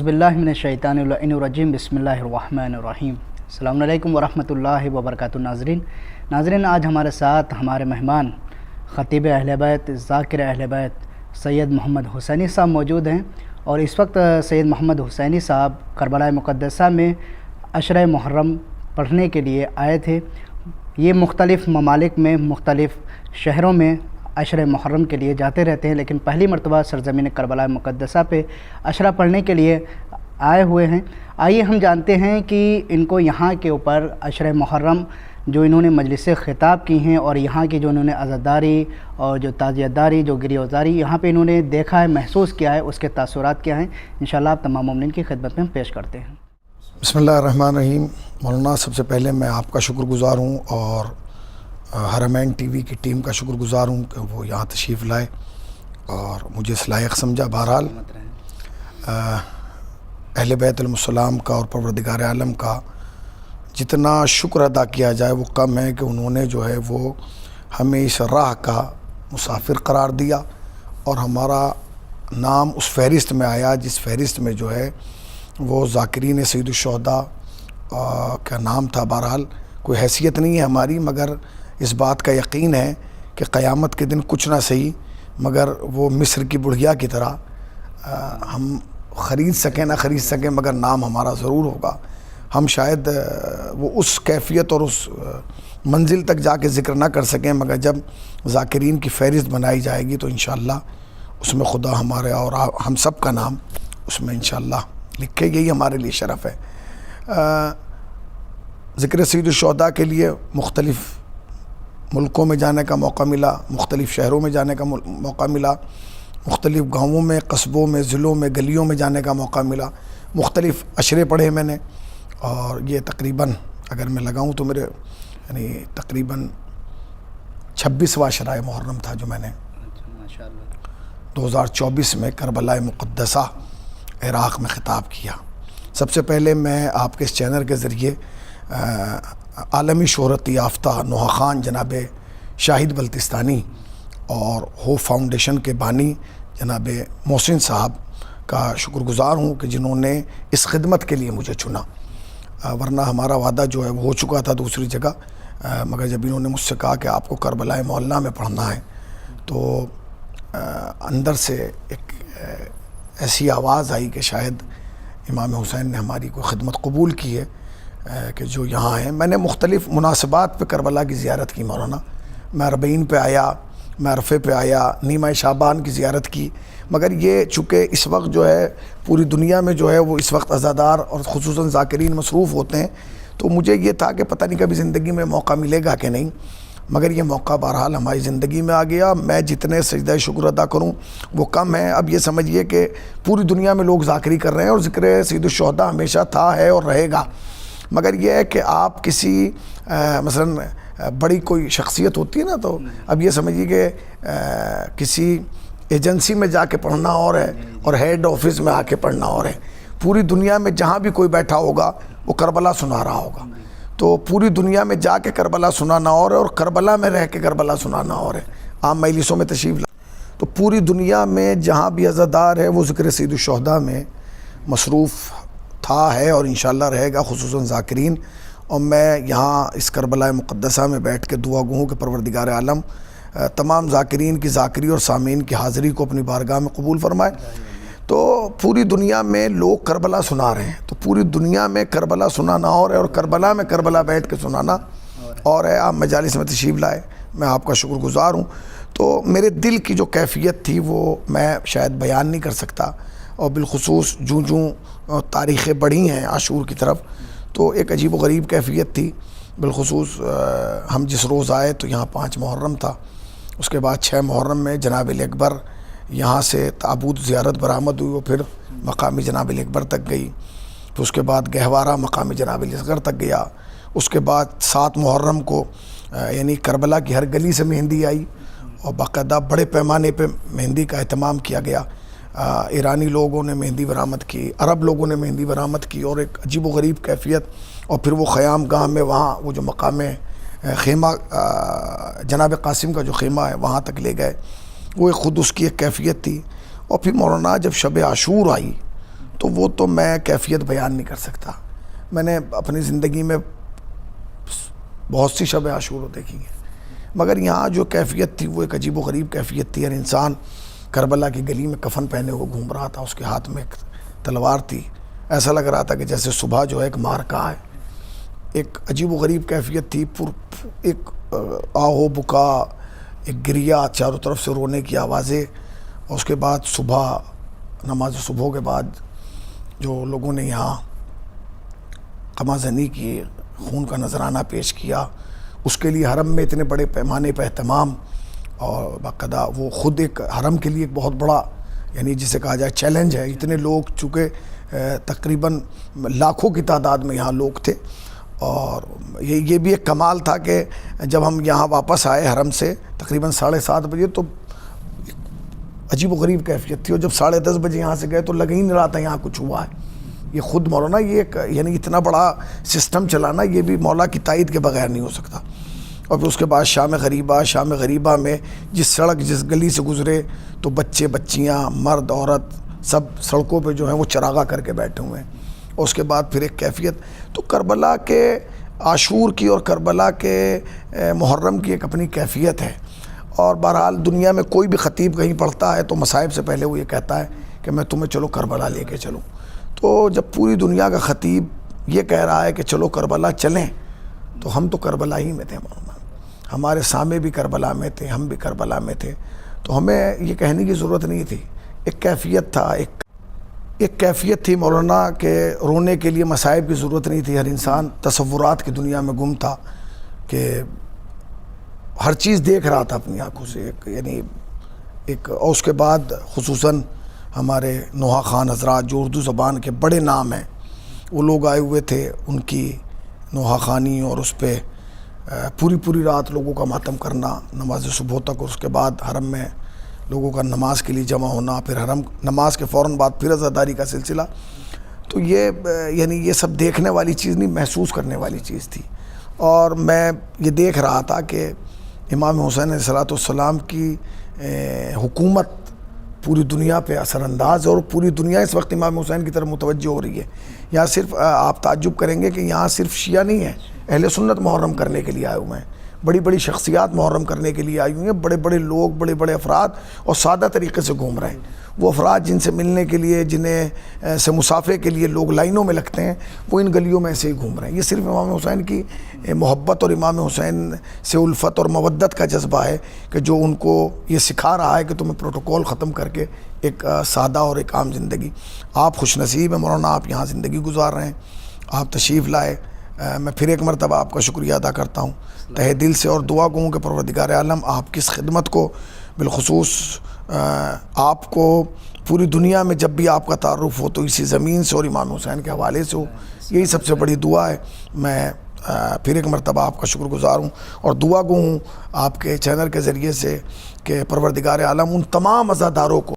बिल्लाहि मिनश्शैतानिर्रजीम बिस्मिल्लाहिर्रहमानिर्रहीम। अस्सलामु अलैकुम वरहमतुल्लाहि वबरकातुहू। नाज़रीन, आज हमारे साथ हमारे मेहमान ख़तीब अहले बैत ज़ाकिर अहले बैत सैयद मोहम्मद हुसैनी साहब मौजूद हैं। और इस वक्त सैयद मोहम्मद हुसैनी साहब करबला मुक़द्दसा में अशरा मुहर्रम पढ़ने के लिए आए थे। ये मुख्तलिफ़ ममालिक में मुख्तलिफ़ शहरों में अशरा मुहर्रम के लिए जाते रहते हैं, लेकिन पहली मरतबा सरज़मीन करबला मुक़द्दसा पे अशरा पढ़ने के लिए आए हुए हैं। आइए हम जानते हैं कि इनको यहाँ के ऊपर अशरा मुहर्रम जो इन्होंने मजलिस ख़िताब की हैं और यहाँ की जो इन्होंने अज़ादारी और जो ताज़ियतदारी जो गिरियाज़ारी यहाँ पे इन्होंने देखा है, महसूस किया है, उसके तासुरात क्या हैं, इंशाअल्लाह आप तमाम मोमिनीन की खिदमत में हम पेश करते हैं। बिस्मिल्लाहिर्रहमानिर्रहीम। मौलाना, सबसे पहले मैं आपका शुक्रगुज़ार हूँ और हरमैन टीवी की टीम का शुक्रगुज़ार हूँ कि वो यहाँ तशरीफ़ लाए और मुझे इस लायक समझा। बहरहाल अहले बैत अलैहिस्सलाम का और परवरदिगार आलम का जितना शुक्र अदा किया जाए वो कम है कि उन्होंने जो है वो हमें इस राह का मुसाफिर करार दिया और हमारा नाम उस फ़हरिस्त में आया जिस फ़हरिस्त में जो है वो ज़ाकिरीन सैयदुश्शुहदा का नाम था। बहरहाल कोई हैसियत नहीं है हमारी, मगर इस बात का यकीन है कि क़यामत के दिन कुछ ना सही मगर वो मिस्र की बुढ़िया की तरह हम ख़रीद सकें ना ख़रीद सकें मगर नाम हमारा ज़रूर होगा। हम शायद वो उस कैफियत और उस मंजिल तक जाके ज़िक्र ना कर सकें, मगर जब ज़ाकिरीन की फ़हरिस्त बनाई जाएगी तो इंशाअल्लाह उसमें खुदा हमारे और हम सब का नाम उसमें इंशाअल्लाह लिखे। यही हमारे लिए शरफ़ है। ज़िक्र सैयदुश्शुहदा के लिए मुख्तलिफ़ मुल्कों में जाने का मौका मिला, मुख्तलिफ़ शहरों में जाने का मौका मिला, मुख्तलिफ़ गाँवों में, कस्बों में, ज़िलों में, गलियों में जाने का मौका मिला। मुख्तलिफ़ अशरे पढ़े मैंने और ये तकरीबन अगर मैं लगाऊँ तो मेरे यानी तकरीबन 26वां अशरा मुहर्रम था जो मैंने 2024 में करबला मुक़द्दसा इराक़ में ख़िताब किया। सबसे पहले मैं आपके इस चैनल के ज़रिए आलमी शोहरत याफ्ता नोहा ख़ान जनाब शाहिद बल्तिस्तानी और होप फाउंडेशन के बानी जनाब मोहसिन साहब का शुक्रगुज़ार हूँ कि जिन्होंने इस खिदमत के लिए मुझे चुना, वरना हमारा वादा जो है वो हो चुका था दूसरी जगह। मगर जब इन्होंने मुझसे कहा कि आपको करबला मोहल्ला में पढ़ना है तो अंदर से एक ऐसी आवाज़ आई कि शायद इमाम हुसैन ने हमारी कोई खिदमत कबूल की है कि जो यहाँ है। मैंने मुख्तलिफ़ मुनासिबात पे करबला की ज़ियारत की मौलाना। मैं अरबईन पे आया, मैं अरफ़े पे आया, नीमा शाबान की ज़ियारत की, मगर ये चूँकि इस वक्त जो है पूरी दुनिया में जो है वो इस वक्त अज़ादार और ख़ुसूसन ज़ाकिरीन मसरूफ़ होते हैं, तो मुझे ये था कि पता नहीं कभी ज़िंदगी में मौका मिलेगा कि नहीं, मगर ये मौका बहरहाल हमारी ज़िंदगी में आ गया। मैं जितने सजदा शुक्र अदा करूँ वो कम है। अब ये समझिए कि पूरी दुनिया में लोग ज़ाकिरी कर रहे हैं और ज़िक्र सैयदुश्शुहदा हमेशा था, है और रहेगा। मगर यह है कि आप किसी मसलन बड़ी कोई शख्सियत होती है ना, तो अब ये समझिए कि किसी एजेंसी में जाके पढ़ना और है और हेड ऑफिस में आके पढ़ना और है। पूरी दुनिया में जहाँ भी कोई बैठा होगा वो करबला सुना रहा होगा, तो पूरी दुनिया में जाके करबला सुनाना और करबला में रह के करबला सुनाना और है। आम मजलिसों में तशरीफ़ ला तो पूरी दुनिया में जहाँ भी अज़ादार है वो ज़िक्र सैयदुश्शुहदा में मसरूफ़ था, है और इंशाअल्लाह रहेगा, ख़ुसूसन ज़ाकिरीन। और मैं यहाँ इस करबला मुक़द्दसा में बैठ के दुआ गो हूँ कि परवरदिगार आलम तमाम ज़ाकिरीन की ज़ाकिरी और सामीन की हाज़िरी को अपनी बारगाह में कबूल फरमाए। तो पूरी दुनिया में लोग करबला सुना रहे हैं, तो पूरी दुनिया में करबला सुनाना और करबला में करबला बैठ के सुनाना और है। आप मजालिस में तशरीफ़ लाए, मैं आपका शुक्रगुज़ार हूँ। तो मेरे दिल की जो कैफियत थी वो मैं शायद बयान नहीं कर सकता, और बिलखुसूस जूँ जूँ तारीख़ें बढ़ी हैं आशूर की तरफ तो एक अजीब व गरीब कैफियत थी। बिलखुसूस हम जिस रोज़ आए तो यहाँ 5 मुहर्रम था, उसके बाद 6 मुहर्रम में जनाब अकबर यहाँ से ताबूत ज़ियारत बरामद हुई, वो फिर मकामी जनाब अकबर तक गई, फिर उसके बाद गहवारा मकामी जनाब असगर तक गया। उसके बाद 7 मुहर्रम को यानी करबला की हर गली से मेहंदी आई और बाकायदा बड़े पैमाने पे मेहंदी का एहतमाम किया गया। ईरानी लोगों ने मेहंदी बरामद की, अरब लोगों ने मेहंदी बरामद की और एक अजीब व गरीब कैफियत। और फिर वो ख़याम गाह में वहाँ वो जो मकाम ख़ेमा जनाब कासिम का जो ख़ेमा है वहाँ तक ले गए, वो ख़ुद उसकी एक कैफियत थी। और फिर मौलाना जब शब आशूर आई تو وہ تو میں کیفیت بیان نہیں کر سکتا. میں نے اپنی زندگی میں بہت سی شب عاشور دیکھی ہیں، مگر یہاں جو کیفیت تھی وہ ایک عجیب و غریب کیفیت تھی. ہر انسان کربلا کی گلی میں کفن پہنے ہوئے گھوم رہا تھا، اس کے ہاتھ میں ایک تلوار تھی. ایسا لگ رہا تھا کہ جیسے صبح جو ہے ایک مارکا ہے. ایک عجیب و غریب کیفیت تھی، ایک آہو بکا، ایک گریا، چاروں طرف سے رونے کی آوازیں. اور اس کے بعد صبح نماز صبح کے بعد جو لوگوں نے یہاں قمازنی کی، خون کا نذرانہ پیش کیا، اس کے لیے حرم میں اتنے بڑے پیمانے پہ اہتمام، اور باقاعدہ وہ خود ایک حرم کے لیے ایک بہت بڑا، یعنی جسے کہا جائے چیلنج ہے. اتنے لوگ چونکہ تقریباً لاکھوں کی تعداد میں یہاں لوگ تھے. اور یہ بھی ایک کمال تھا کہ جب ہم یہاں واپس آئے حرم سے تقریباً 7:30 بجے، تو عجیب و غریب کیفیت تھی. اور جب 10:30 بجے یہاں سے گئے تو لگ ہی نہیں رہا تھا یہاں کچھ ہوا ہے. یہ خود مولانا، یہ ایک یعنی اتنا بڑا سسٹم چلانا، یہ بھی مولا کی تائید کے بغیر نہیں ہو سکتا. اور پھر اس کے بعد شام غریبہ میں جس سڑک جس گلی سے گزرے تو بچے بچیاں مرد عورت سب سڑکوں پہ جو ہیں وہ چراغاں کر کے بیٹھے ہوئے ہیں. اور اس کے بعد پھر ایک کیفیت. تو کربلا کے عاشور کی اور کربلا کے محرم کی ایک اپنی کیفیت ہے. اور بہرحال دنیا میں کوئی بھی خطیب کہیں پڑھتا ہے تو مصائب سے پہلے وہ یہ کہتا ہے کہ میں تمہیں چلو کربلا لے کے چلوں. تو جب پوری دنیا کا خطیب یہ کہہ رہا ہے کہ چلو کربلا چلیں، تو ہم تو کربلا ہی میں تھے مولانا. ہمارے سامنے بھی کربلا میں تھے، ہم بھی کربلا میں تھے. تو ہمیں یہ کہنے کی ضرورت نہیں تھی. ایک کیفیت تھا، ایک کیفیت تھی مولانا کہ رونے کے لیے مصائب کی ضرورت نہیں تھی. ہر انسان تصورات کی دنیا میں گم تھا کہ ہر چیز دیکھ رہا تھا اپنی آنکھوں سے. یعنی اور اس کے بعد خصوصاً ہمارے نوحہ خان حضرات جو اردو زبان کے بڑے نام ہیں، وہ لوگ آئے ہوئے تھے. ان کی نوحہ خانی اور اس پہ پوری رات لوگوں کا ماتم کرنا نماز صبح تک. اور اس کے بعد حرم میں لوگوں کا نماز کے لیے جمع ہونا، پھر حرم نماز کے فوراً بعد پھر عزاداری کا سلسلہ. تو یہ یعنی یہ سب دیکھنے والی چیز نہیں، محسوس کرنے والی چیز تھی. اور میں یہ دیکھ رہا تھا کہ امام حسین علیہ السلام کی حکومت پوری دنیا پہ اثر انداز ہے، اور پوری دنیا اس وقت امام حسین کی طرف متوجہ ہو رہی ہے. یہاں صرف آپ تعجب کریں گے کہ یہاں صرف شیعہ نہیں ہے، اہل سنت محرم کرنے کے لیے آئے ہوئے ہیں. بڑی شخصیات محرم کرنے کے لیے آئی ہوئی ہیں. بڑے لوگ، بڑے افراد، اور سادہ طریقے سے گھوم رہے ہیں. وہ افراد جن سے ملنے کے لیے، جنہیں سے مسافے کے لیے لوگ لائنوں میں لگتے ہیں، وہ ان گلیوں میں ایسے ہی گھوم رہے ہیں. یہ صرف امام حسین کی محبت اور امام حسین سے الفت اور مودت کا جذبہ ہے کہ جو ان کو یہ سکھا رہا ہے کہ تمہیں پروٹوکول ختم کر کے ایک سادہ اور ایک عام زندگی. آپ خوش نصیب ہیں مولانا، آپ یہاں زندگی گزار رہے ہیں، آپ تشریف لائے. میں پھر ایک مرتبہ آپ کا شکریہ ادا کرتا ہوں تہہ دل سے، اور دعا گوں کہ پروردگار عالم آپ کی اس خدمت کو، بالخصوص آپ کو پوری دنیا میں جب بھی آپ کا تعارف ہو تو اسی زمین سے اور امام حسین کے حوالے سے ہو. یہی سب سے بڑی دعا ہے. میں پھر ایک مرتبہ آپ کا شکر گزار ہوں اور دعا گو ہوں آپ کے چینل کے ذریعے سے کہ پروردگار عالم ان تمام عزاداروں کو